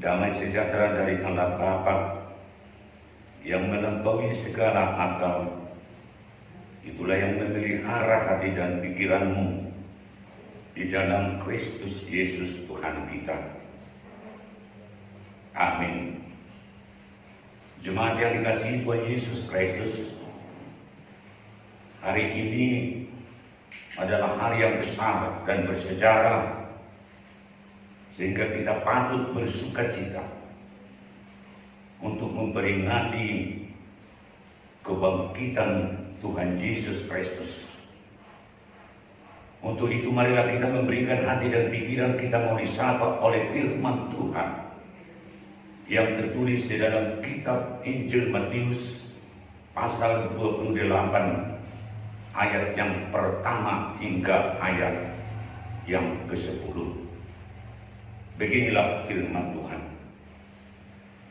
damai sejahtera dari Allah Bapa yang melampaui segala akal, itulah yang memelihara hati dan pikiranmu di dalam Kristus Yesus Tuhan kita. Amin. Jemaat yang dikasihi Tuhan Yesus Kristus, hari ini adalah hari yang besar dan bersejarah, sehingga kita patut bersukacita untuk memperingati kebangkitan Tuhan Yesus Kristus. Untuk itu marilah kita memberikan hati dan pikiran kita mau disapa oleh firman Tuhan yang tertulis di dalam kitab Injil Matius pasal 28 ayat yang pertama hingga ayat yang ke-10. Beginilah firman Tuhan.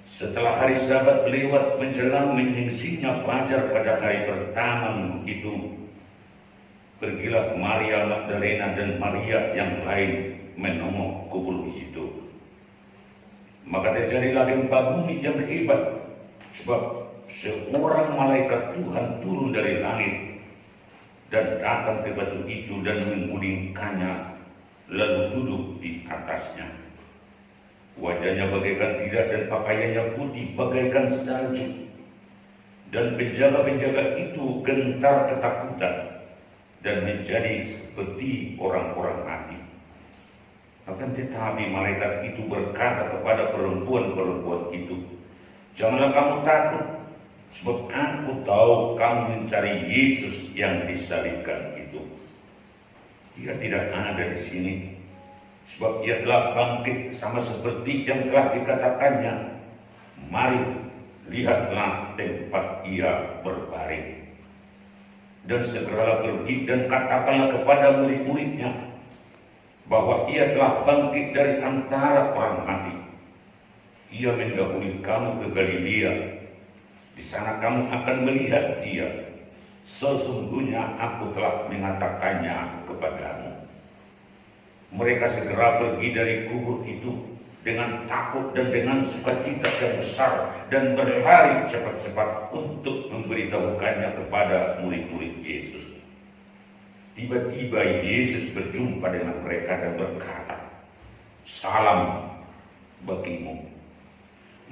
Setelah hari Sabat lewat menjelang menyingsinya fajar pada hari pertama itu, pergilah Maria Magdalena dan Maria yang lain menengok kubur itu. Maka terjadilah gempa bumi yang hebat, sebab seorang malaikat Tuhan turun dari langit dan datang ke batu itu dan menggulingkannya, lalu duduk di atasnya. Wajahnya bagaikan bidah dan pakaiannya putih bagaikan salju. Dan penjaga-penjaga itu gentar ketakutan dan menjadi seperti orang-orang mati. Akan tetapi malaikat itu berkata kepada perempuan-perempuan itu, "Janganlah kamu takut, sebab aku tahu kamu mencari Yesus yang disalibkan itu. Dia tidak ada di sini, sebab ia telah bangkit sama seperti yang telah dikatakannya. Mari, lihatlah tempat ia berbaring. Dan segeralah pergi dan katakanlah kepada murid-muridnya bahwa ia telah bangkit dari antara orang mati. Ia mendahului kamu ke Galilea. Di sana kamu akan melihat dia. Sesungguhnya aku telah mengatakannya kepadamu." Mereka segera pergi dari kubur itu dengan takut dan dengan sukacita yang besar, dan berlari cepat-cepat untuk memberitahukannya kepada murid-murid Yesus. Tiba-tiba Yesus berjumpa dengan mereka dan berkata, "Salam bagimu."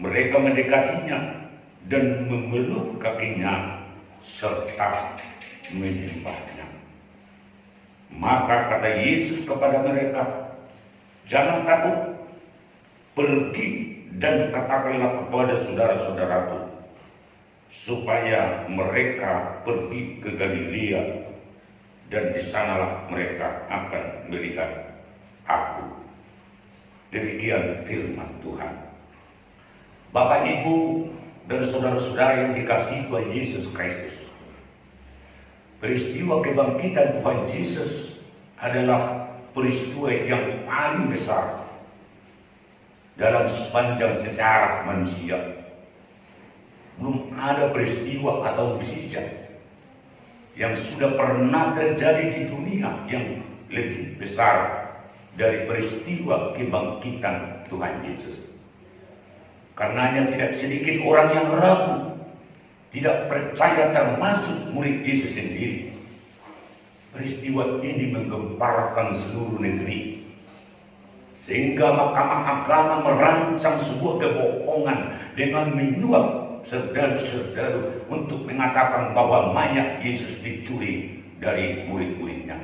Mereka mendekatinya dan memeluk kakinya serta menyembahnya. Maka kata Yesus kepada mereka, "Jangan takut. Pergi dan katakanlah kepada saudara-saudaraku supaya mereka pergi ke Galilea, dan di sanalah mereka akan melihat aku." Demikian firman Tuhan. Bapak, Ibu, dan saudara-saudara yang dikasihi Tuhan Yesus Kristus, peristiwa kebangkitan Tuhan Yesus adalah peristiwa yang paling besar dalam sepanjang sejarah manusia. Belum ada peristiwa atau mukjizat yang sudah pernah terjadi di dunia yang lebih besar dari peristiwa kebangkitan Tuhan Yesus. Karenanya tidak sedikit orang yang ragu, tidak percaya, termasuk murid Yesus sendiri. Peristiwa ini menggemparkan seluruh negeri, sehingga mahkamah agama merancang sebuah kebohongan dengan menyuap serdadu-serdadu untuk mengatakan bahwa mayat Yesus dicuri dari murid-muridnya.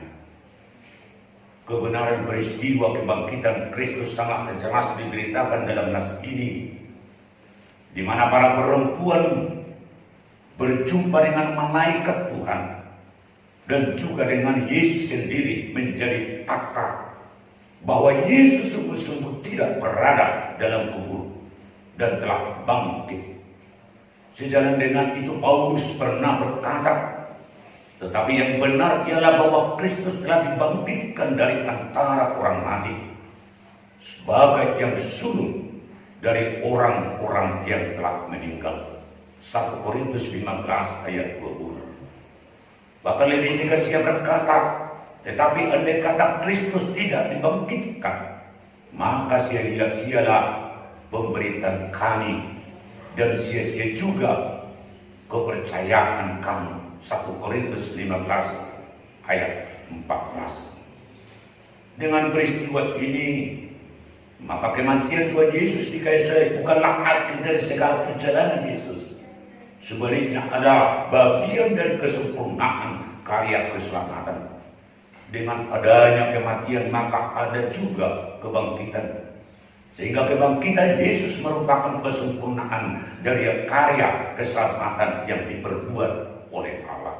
Kebenaran peristiwa kebangkitan Kristus sangat jelas diberitakan dalam nas ini, di mana para perempuan berjumpa dengan malaikat Tuhan dan juga dengan Yesus sendiri, menjadi fakta bahwa Yesus sungguh-sungguh tidak berada dalam kubur dan telah bangkit. Sejalan dengan itu Paulus pernah berkata, "Tetapi yang benar ialah bahwa Kristus telah dibangkitkan dari antara orang mati sebagai yang sulung dari orang-orang yang telah meninggal." 1 Korintus 15 ayat 20. Bahkan lebih tegas ia berkata, "Tetapi andai kata Kristus tidak dibangkitkan, maka sia-sialah pemberitaan kami, dan sia-sia juga kepercayaan kamu. 1 Korintus 15 ayat 14. Dengan peristiwa ini, maka kematian Tuhan Yesus di kayu salib bukanlah akhir dari segala perjalanan Yesus. Sebaliknya adalah bagian dari kesempurnaan karya keselamatan. Dengan adanya kematian maka ada juga kebangkitan. Sehingga kebangkitan Yesus merupakan kesempurnaan dari karya keselamatan yang diperbuat oleh Allah.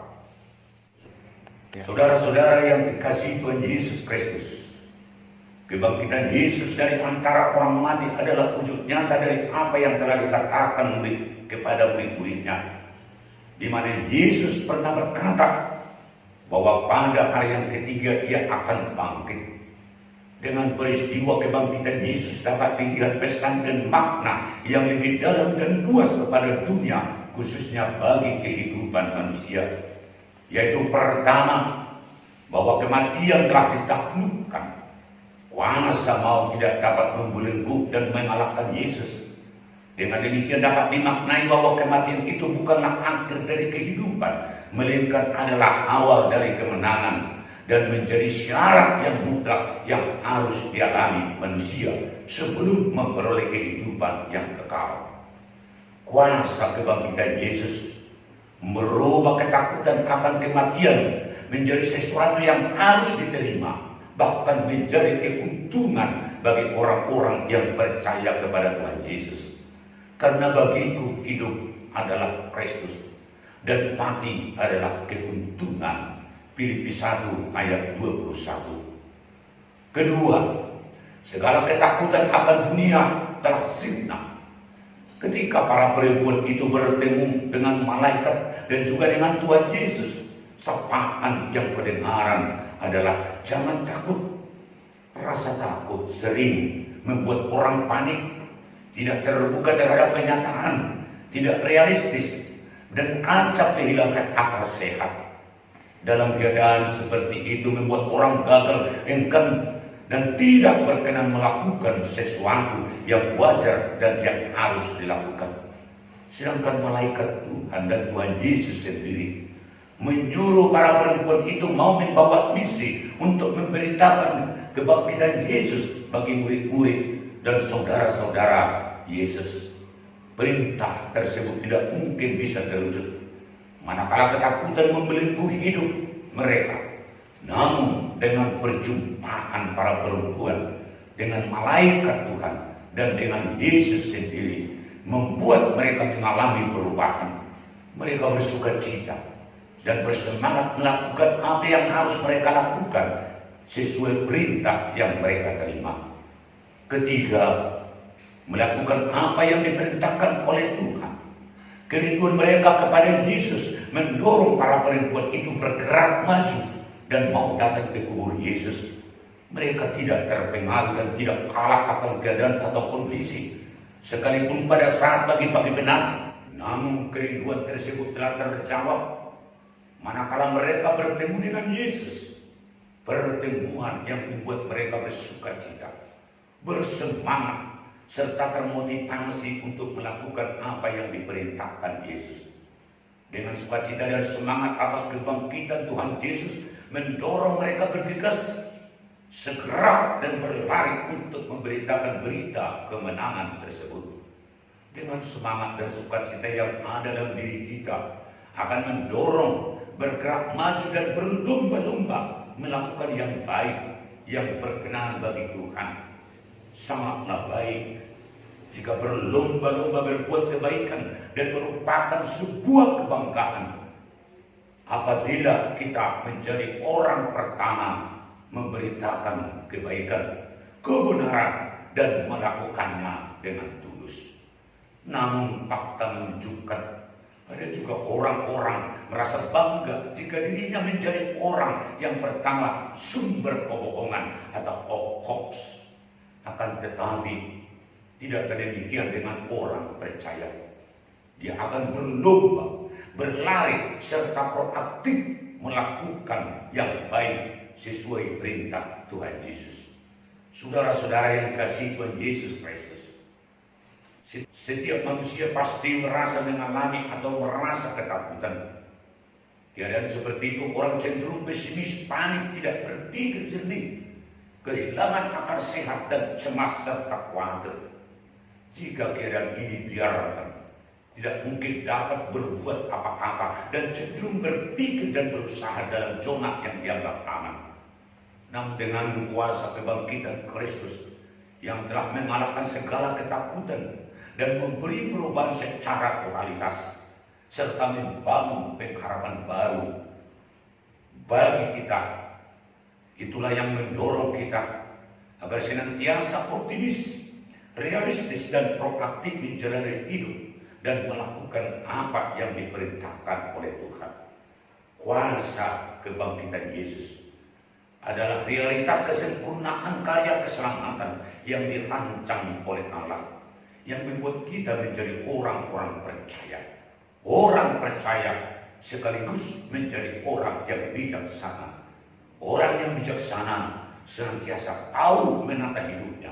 Saudara-saudara yang dikasihi Tuhan Yesus Kristus, kebangkitan Yesus dari antara orang mati adalah wujud nyata dari apa yang telah dikatakan kepada murid-muridnya, di mana Yesus pernah berkata bahwa pada hari yang ketiga ia akan bangkit. Dengan peristiwa kebangkitan Yesus dapat dilihat pesan dan makna yang lebih dalam dan luas kepada dunia, khususnya bagi kehidupan manusia. Yaitu pertama, bahwa kematian telah ditaklukkan. Kuasa maut tidak dapat membelenggu dan mengalahkan Yesus. Dengan demikian dapat dimaknai bahwa kematian itu bukanlah akhir dari kehidupan, melainkan adalah awal dari kemenangan dan menjadi syarat yang mutlak yang harus dialami manusia sebelum memperoleh kehidupan yang kekal. Kuasa kebangkitan Yesus merubah ketakutan akan kematian menjadi sesuatu yang harus diterima, bahkan menjadi keuntungan bagi orang-orang yang percaya kepada Tuhan Yesus. Karena bagiku hidup adalah Kristus dan mati adalah keuntungan. Filipi 1 ayat 21. Kedua, segala ketakutan akan dunia telah sirna ketika para perempuan itu bertemu dengan malaikat dan juga dengan Tuhan Yesus. Sapaan yang kedengaran adalah jangan takut. Rasa takut sering membuat orang panik, tidak terbuka terhadap kenyataan, tidak realistis, dan acap kehilangan akal sehat. Dalam keadaan seperti itu membuat orang gagal, enggan, dan tidak berkenan melakukan sesuatu yang wajar dan yang harus dilakukan. Sedangkan malaikat Tuhan dan Tuhan Yesus sendiri menyuruh para perempuan itu mau membawa misi untuk memberitakan kebangkitan Yesus bagi murid-murid dan saudara-saudara Yesus. Perintah tersebut tidak mungkin bisa terwujud manakala ketakutan membelenggu hidup mereka. Namun dengan perjumpaan para perempuan dengan malaikat Tuhan dan dengan Yesus sendiri membuat mereka mengalami perubahan. Mereka bersuka cita dan bersemangat melakukan apa yang harus mereka lakukan sesuai perintah yang mereka terima. Ketiga, melakukan apa yang diperintahkan oleh Tuhan. Kerinduan mereka kepada Yesus mendorong para perempuan itu bergerak maju dan mau datang ke kubur Yesus. Mereka tidak terpengaruh dan tidak kalah akan keadaan atau kondisi, sekalipun pada saat pagi-pagi benar. Namun kerinduan tersebut telah terjawab manakala mereka bertemu dengan Yesus. Pertemuan yang membuat mereka bersuka cita, bersemangat, serta termotivasi untuk melakukan apa yang diperintahkan Yesus. Dengan sukacita dan semangat atas kebangkitan Tuhan Yesus mendorong mereka bergegas, segera dan berlari untuk memberitakan berita kemenangan tersebut. Dengan semangat dan sukacita yang ada dalam diri kita akan mendorong bergerak maju dan berlomba-lomba melakukan yang baik, yang berkenan bagi Tuhan. Sangatlah baik jika berlomba-lomba berbuat kebaikan dan merupakan sebuah kebanggaan apabila kita menjadi orang pertama memberitakan kebaikan, kebenaran, dan melakukannya dengan tulus. Namun fakta menunjukkan ada juga orang-orang merasa bangga jika dirinya menjadi orang yang pertama sumber kebohongan atau hoax. Akan tetapi tidak demikian dengan orang percaya. Dia akan berlomba, berlari, serta proaktif melakukan yang baik sesuai perintah Tuhan Yesus. Saudara-saudara yang dikasihi Tuhan Yesus Kristus, Setiap manusia pasti merasa mengalami atau merasa ketakutan. Keadaan seperti itu orang cenderung pesimis, panik, tidak berpikir jernih, kehilangan akal sehat dan cemas serta khawatir. Jika keadaan ini biarkan, tidak mungkin dapat berbuat apa-apa dan cenderung berpikir dan berusaha dalam zona yang dianggap aman. Namun dengan kuasa kebangkitan Kristus yang telah mengalahkan segala ketakutan dan memberi perubahan secara totalitas, serta membangun pengharapan baru bagi kita. Itulah yang mendorong kita agar senantiasa optimis, realistis, dan proaktif menjalani hidup dan melakukan apa yang diperintahkan oleh Tuhan. Kuasa kebangkitan Yesus adalah realitas kesempurnaan karya keselamatan yang dirancang oleh Allah, yang membuat kita menjadi orang-orang percaya. Orang percaya sekaligus menjadi orang yang bijaksana. Orang yang bijaksana senantiasa tahu menata hidupnya,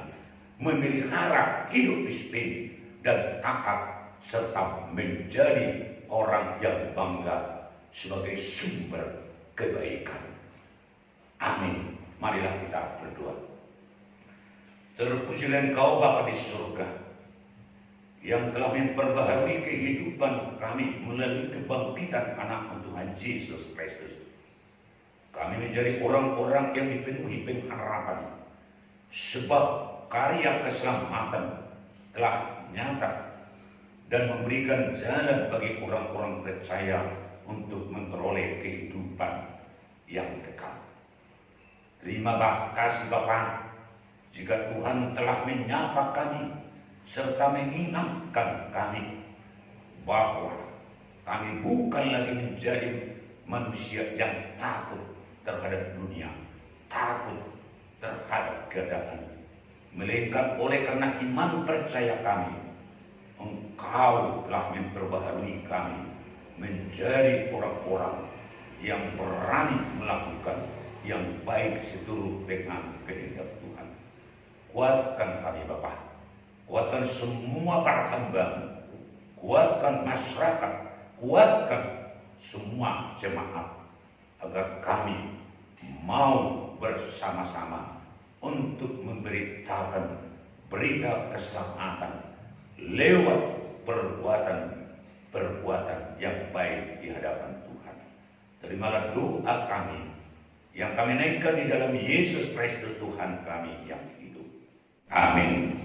memelihara hidup disiplin dan taat, serta menjadi orang yang bangga sebagai sumber kebaikan. Amin. Marilah kita berdoa. Terpujilah Engkau Bapa di surga, yang telah memperbaharui kehidupan kami melalui kebangkitan Anak Tuhan Yesus Kristus. Kami menjadi orang-orang yang dipenuhi pengharapan, sebab karya keselamatan telah nyata dan memberikan jalan bagi orang-orang percaya untuk memperoleh kehidupan yang kekal. Terima kasih Bapa, jika Tuhan telah menyapa kami serta mengingatkan kami bahwa kami bukan lagi menjadi manusia yang takut terhadap dunia, takut terhadap keadaan, melainkan oleh karena iman percaya kami, Engkau telah memperbaharui kami menjadi orang-orang yang berani melakukan yang baik seturut dengan kehendak Tuhan. Kuatkan kami Bapa, kuatkan semua para hamba, kuatkan masyarakat, kuatkan semua jemaat, agar kami mau bersama-sama untuk memberitakan berita keselamatan lewat perbuatan yang baik di hadapan Tuhan. Terimalah doa kami yang kami naikkan di dalam Yesus Kristus Tuhan kami yang hidup. Amin.